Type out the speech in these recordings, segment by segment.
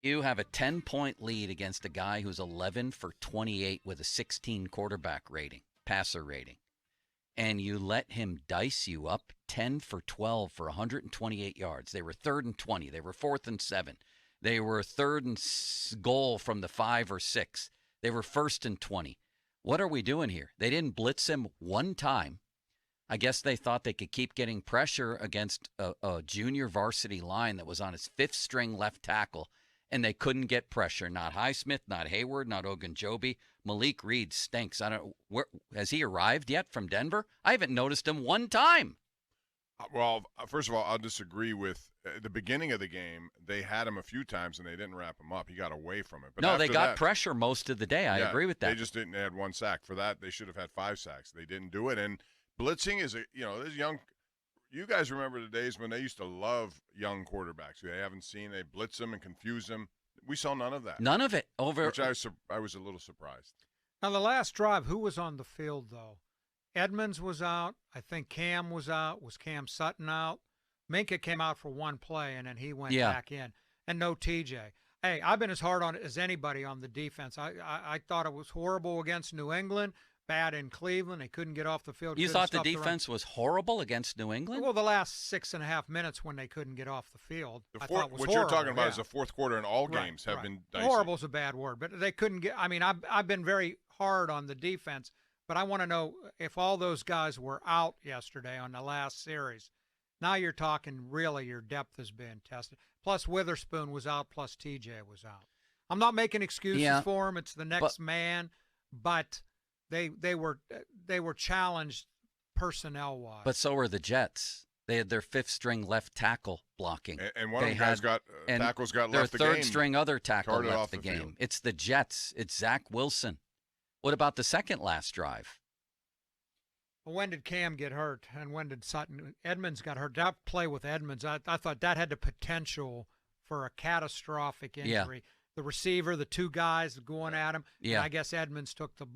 You have a 10-point lead against a guy who's 11 for 28 with a 16 quarterback rating, passer rating. And you let him dice you up 10 for 12 for 128 yards. They were 3rd and 20. They were 4th and 7. They were 3rd and goal from the 5 or 6. They were 1st and 20. What are we doing here? They didn't blitz him one time. I guess they thought they could keep getting pressure against a junior varsity line that was on his 5th string left tackle, and they couldn't get pressure. Not Highsmith, not Hayward, not Ogunjobi. Malik Reed stinks. I don't. Where has he arrived yet from Denver? I haven't noticed him one time. Well, first of all, I'll disagree with the beginning of the game. They had him a few times and they didn't wrap him up. He got away from it. But no, they got pressure most of the day. I agree with that. They just didn't add 1 sack. For that, they should have had 5 sacks. They didn't do it. And blitzing is this young. You guys remember the days when they used to love young quarterbacks. They haven't seen. They blitz them and confuse them. We saw none of that. None of it. Which I was a little surprised. Now, the last drive, who was on the field, though? Edmonds was out. I think Cam was out. Was Cam Sutton out? Minka came out for one play, and then he went back in. And no TJ. Hey, I've been as hard on it as anybody on the defense. I thought it was horrible against New England, bad in Cleveland. They couldn't get off the field. You thought the defense was horrible against New England? Well, the last 6.5 minutes when they couldn't get off the field, I thought was what horrible. You're talking about is the fourth quarter in all games have been dicey. Horrible is a bad word, but they couldn't get – I mean, I've been very hard on the defense, but I want to know if all those guys were out yesterday on the last series. Now you're talking really your depth is being tested. Plus Witherspoon was out, plus TJ was out. I'm not making excuses for him. It's the next man, but they were challenged personnel-wise. But so were the Jets. They had their 5th string left tackle blocking. And one of the guys tackles got left the game. Their 3rd string other tackle left the game. Field. It's the Jets. It's Zach Wilson. What about the second last drive? Well, when did Cam get hurt, and when did Sutton? Edmonds got hurt. That play with Edmonds, I thought that had the potential for a catastrophic injury. Yeah. The receiver, the 2 guys going at him. Yeah. I guess Edmonds took the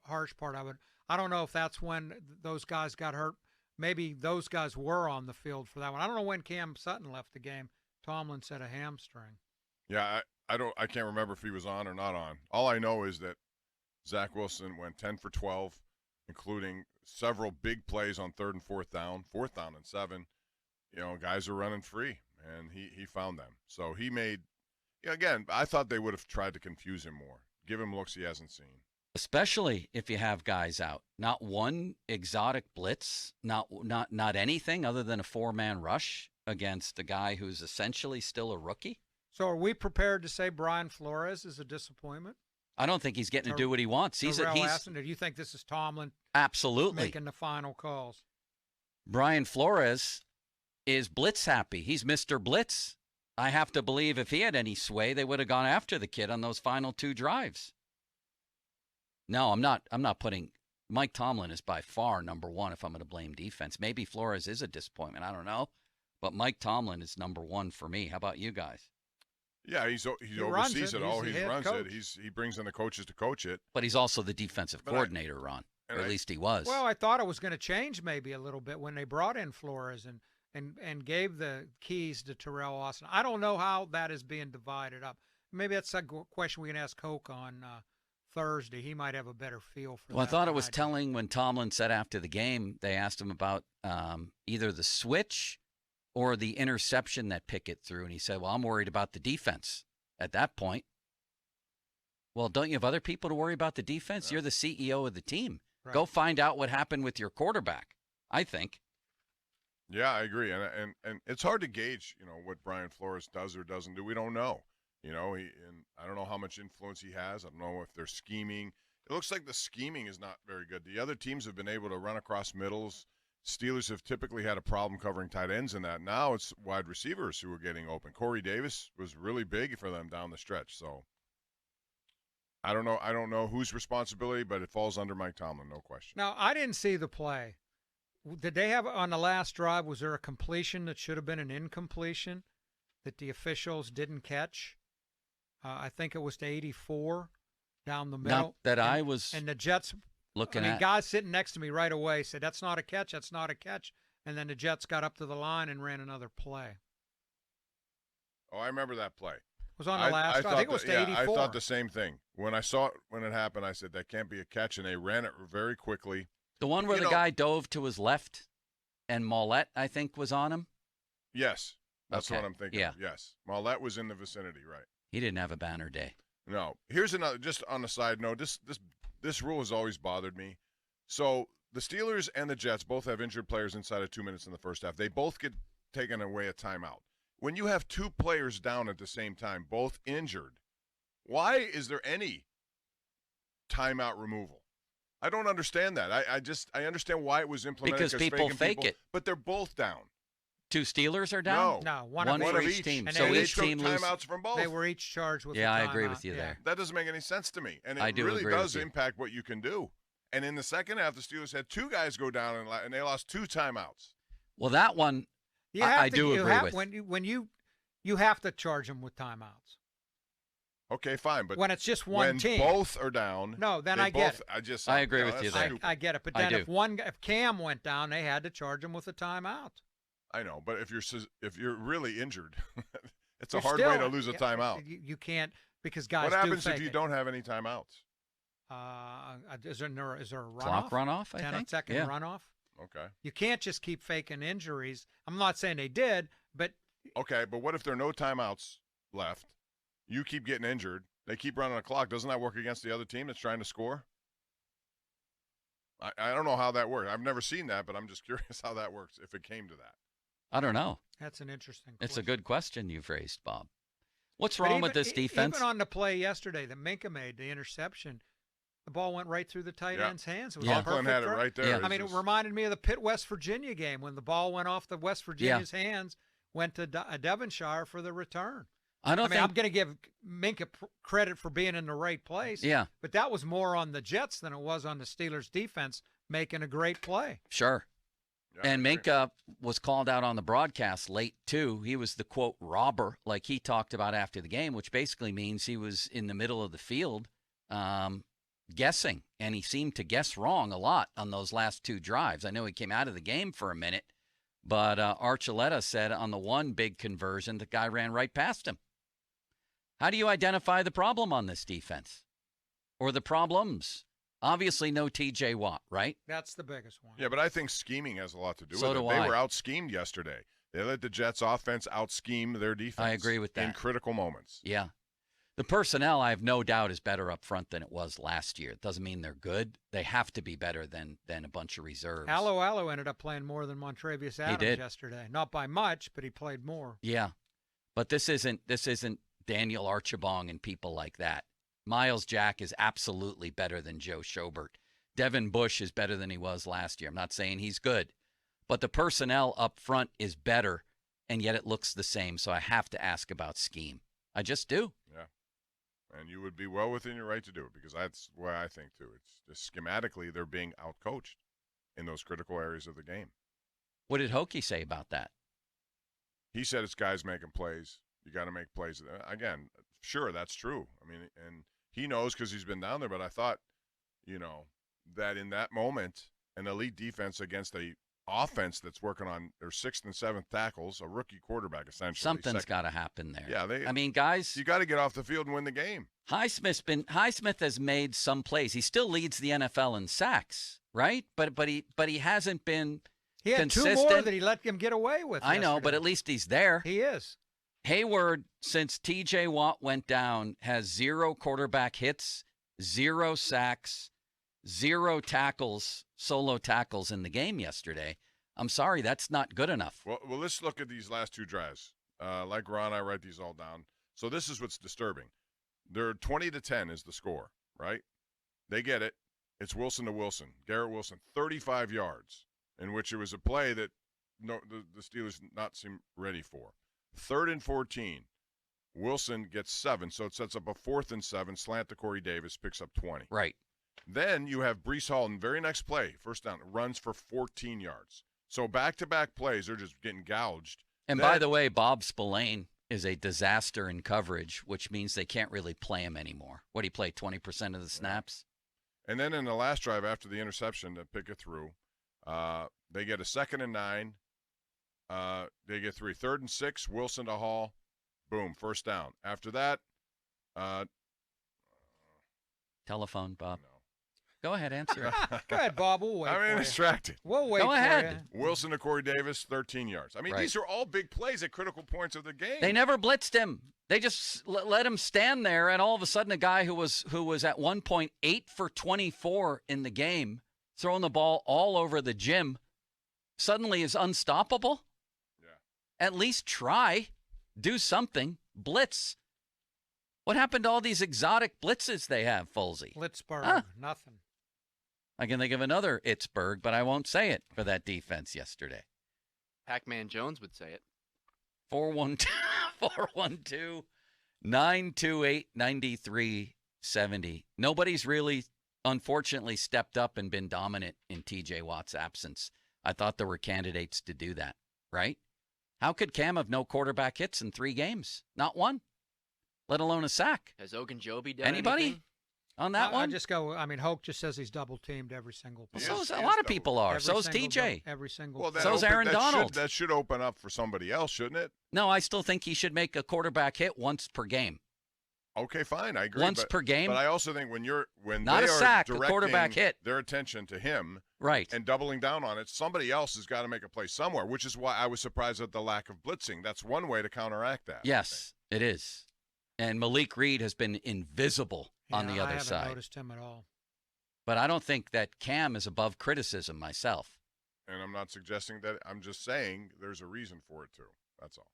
harsh part of it. I don't know if that's when those guys got hurt. Maybe those guys were on the field for that one. I don't know when Cam Sutton left the game. Tomlin said a hamstring. Yeah, I can't remember if he was on or not on. All I know is that Zach Wilson went 10 for 12, including several big plays on 3rd and 4th down, 4th down and 7. Guys are running free, and he found them. So he made again, I thought they would have tried to confuse him more, give him looks he hasn't seen. Especially if you have guys out. Not one exotic blitz, not anything other than a 4-man rush against a guy who's essentially still a rookie. So are we prepared to say Brian Flores is a disappointment? I don't think he's getting to do what he wants. He's do you think this is Tomlin absolutely making the final calls? Brian Flores is blitz happy. He's Mr. Blitz. I have to believe if he had any sway, they would have gone after the kid on those final 2 drives. No, I'm not putting Mike Tomlin is by far number 1 if I'm going to blame defense. Maybe Flores is a disappointment. I don't know. But Mike Tomlin is number 1 for me. How about you guys? Yeah, he oversees it all. He runs it. He brings in the coaches to coach it. But he's also the defensive coordinator, Ron. Or at least he was. Well, I thought it was going to change maybe a little bit when they brought in Flores and gave the keys to Terrell Austin. I don't know how that is being divided up. Maybe that's a question we can ask Coke on Thursday. He might have a better feel for that. Well, I thought it was telling when Tomlin said after the game, they asked him about either the switch or the interception that Pickett threw. And he said, well, I'm worried about the defense at that point. Well, don't you have other people to worry about the defense? Yeah. You're the CEO of the team. Right. Go find out what happened with your quarterback, I think. Yeah, I agree. And it's hard to gauge, what Brian Flores does or doesn't do. We don't know. And I don't know how much influence he has. I don't know if they're scheming. It looks like the scheming is not very good. The other teams have been able to run across middles. Steelers have typically had a problem covering tight ends in that. Now it's wide receivers who are getting open. Corey Davis was really big for them down the stretch. So I don't know whose responsibility, but it falls under Mike Tomlin, no question. Now, I didn't see the play. Did they have on the last drive, was there a completion that should have been an incompletion that the officials didn't catch? I think it was to 84 down the middle. I was and the Jets looking at. Guys sitting next to me right away said, that's not a catch, that's not a catch. And then the Jets got up to the line and ran another play. Oh, I remember that play. was on the last. I think it was to 84. I thought the same thing. When I saw it when it happened, I said that can't be a catch, and they ran it very quickly. The one where the guy dove to his left, and Mollett, I think, was on him. Yes, that's Okay. what I'm thinking. Yeah. Of. Yes, Mollett was in the vicinity, right? He didn't have a banner day. No. Here's another. Just on a side note, this rule has always bothered me. So the Steelers and the Jets both have injured players inside of 2 minutes in the first half. They both get taken away a timeout. When you have two players down at the same time, both injured, why is there any timeout removal? I don't understand that. I understand why it was implemented Because people fake it. but they're both down. 2 Steelers are down? No, One of for each. each team. And So they each took team loses. timeouts from both. They were each charged with. Yeah, a I agree timeout. with you there. That doesn't make any sense to me, and it I do really agree does with you. impact what you can do. And in the second half, the Steelers had two guys go down, and they lost 2 timeouts. Well, that one, You have I to, do you agree have, with. when you have to charge them with timeouts. Okay, fine, but When it's just one when team. both are down, No, then they I get both- it. I agree with that's you there. stupid. I get it, but I then do. if Cam went down, they had to charge him with a timeout. I know, but if you're really injured, it's a You're hard still- way to lose a yeah, timeout. You can't because guys. What happens do if fake you it. don't have any timeouts? Is there a runoff? clock runoff, I 10-second think. Yeah. runoff. Okay. You can't just keep faking injuries. I'm not saying they did, but Okay, but what if there are no timeouts left? You keep getting injured. They keep running the clock. Doesn't that work against the other team that's trying to score? I don't know how that works. I've never seen that, but I'm just curious how that works if it came to that. I don't know. that's an interesting. It's a question. good question you've raised, Bob. What's But wrong with even- this defense? Even on the play yesterday that Minka made, the interception, the ball went right through the tight Yeah. end's hands. It was Yeah. a Conklin perfect had it throw. right there. Yeah. It's I mean, it just- reminded me of the Pitt West Virginia game when the ball went off the West Virginia's hands, went to Devonshire for the return. I don't I mean, I'm think. going to give Minka credit for being in the right place. Yeah, But that was more on the Jets than it was on the Steelers' defense making a great play. sure. Yeah, And I agree. Minka was called out on the broadcast late, too. He was the, quote, robber, like he talked about after the game, which basically means he was in the middle of the field guessing. And he seemed to guess wrong a lot on those last 2 drives. I know he came out of the game for a minute, but Archuleta said on the one big conversion, the guy ran right past him. How do you identify the problem on this defense? Or the problems? Obviously, no T.J. Watt, right? That's the biggest one. Yeah, but I think scheming has a lot to do So with it. do They I. were out-schemed yesterday. They let the Jets offense out-scheme their defense. I agree with In that. critical moments. Yeah. The personnel, I have no doubt, is better up front than it was last year. It doesn't mean they're good. They have to be better than a bunch of reserves. Allo ended up playing more than Montrevious Adams did. yesterday. Not by much, but he played more. Yeah. But this isn't Daniel Archibong and people like that. Miles Jack is absolutely better than Joe Schobert. Devin Bush is better than he was last year. I'm not saying he's good, but the personnel up front is better, and yet it looks the same. So I have to ask about scheme. I just do. Yeah. And you would be well within your right to do it because that's what I think, too. It's just schematically they're being outcoached in those critical areas of the game. What did Hokie say about that? He said it's guys making plays. You got to make plays. Again, sure, that's true. I mean, and he knows because he's been down there, but I thought, that in that moment, an elite defense against a offense that's working on their 6th and 7th tackles, a rookie quarterback essentially. Something's got to happen there. Yeah, I mean, guys, you got to get off the field and win the game. Highsmith has made some plays. He still leads the NFL in sacks, right? But he hasn't been He had consistent. 2 more that he let him get away with. I know, but yesterday. at least he's there. He is. Hayward, since T.J. Watt went down, has 0 quarterback hits, 0 sacks, 0 tackles, solo tackles in the game yesterday. I'm sorry, that's not good enough. Well, let's look at these last 2 drives. Like Ron, I write these all down. So this is what's disturbing. They're 20-10 is the score, right? They get it. It's Wilson to Wilson. Garrett Wilson, 35 yards, in which it was a play that the Steelers not seem ready for. 3rd and 14. Wilson gets 7, so it sets up a 4th and 7. Slant to Corey Davis, picks up 20. Right. Then you have Breece Hall in the very next play, first down, runs for 14 yards. So back-to-back plays, they're just getting gouged. And by the way, Bob Spillane is a disaster in coverage, which means they can't really play him anymore. What, he played 20% of the snaps? And then in the last drive after the interception to pick it through, they get a 2nd and 9. They get 3. 3rd and 6, Wilson to Hall. Boom, first down. After that, Telephone, Bob. no. Go ahead, answer it. Go ahead, Bob. We'll wait I'm for you. distracted. We'll wait Go for ahead. you. Wilson to Corey Davis, 13 yards. I mean, Right. these are all big plays at critical points of the game. They never blitzed him. They just let him stand there, and all of a sudden, a guy who was at one point 8 for 24 in the game, throwing the ball all over the gym, suddenly is unstoppable. Yeah. At least try, do something, blitz. What happened to all these exotic blitzes they have, Folsey? Blitzburg, Huh. nothing. I can think of another Itzberg, but I won't say it for that defense yesterday. Pac-Man Jones would say it. 412 928 9370. Nobody's really, unfortunately, stepped up and been dominant in TJ Watt's absence. I thought there were candidates to do that, right? How could Cam have no quarterback hits in 3 games? Not one, let alone a sack. Has Ogunjobi done Anybody anything? on that I one? just go. I mean, Hoke just says he's double teamed every single play. Yes, So he a is lot of double- people are. Every So's single TJ. Every single. Well, play. So's Aaron Donald. That should open up for somebody else, shouldn't it? No, I still think he should make a quarterback hit once per game. Okay, fine, I agree. Once per game? But I also think when Not they a are sack, a directing quarterback hit. their attention to him Right. and doubling down on it, somebody else has got to make a play somewhere, which is why I was surprised at the lack of blitzing. That's one way to counteract that. Yes, it is. And Malik Reed has been invisible on the Yeah, other I haven't side. noticed him at all. But I don't think that Cam is above criticism myself. And I'm not suggesting that. I'm just saying there's a reason for it too. That's all.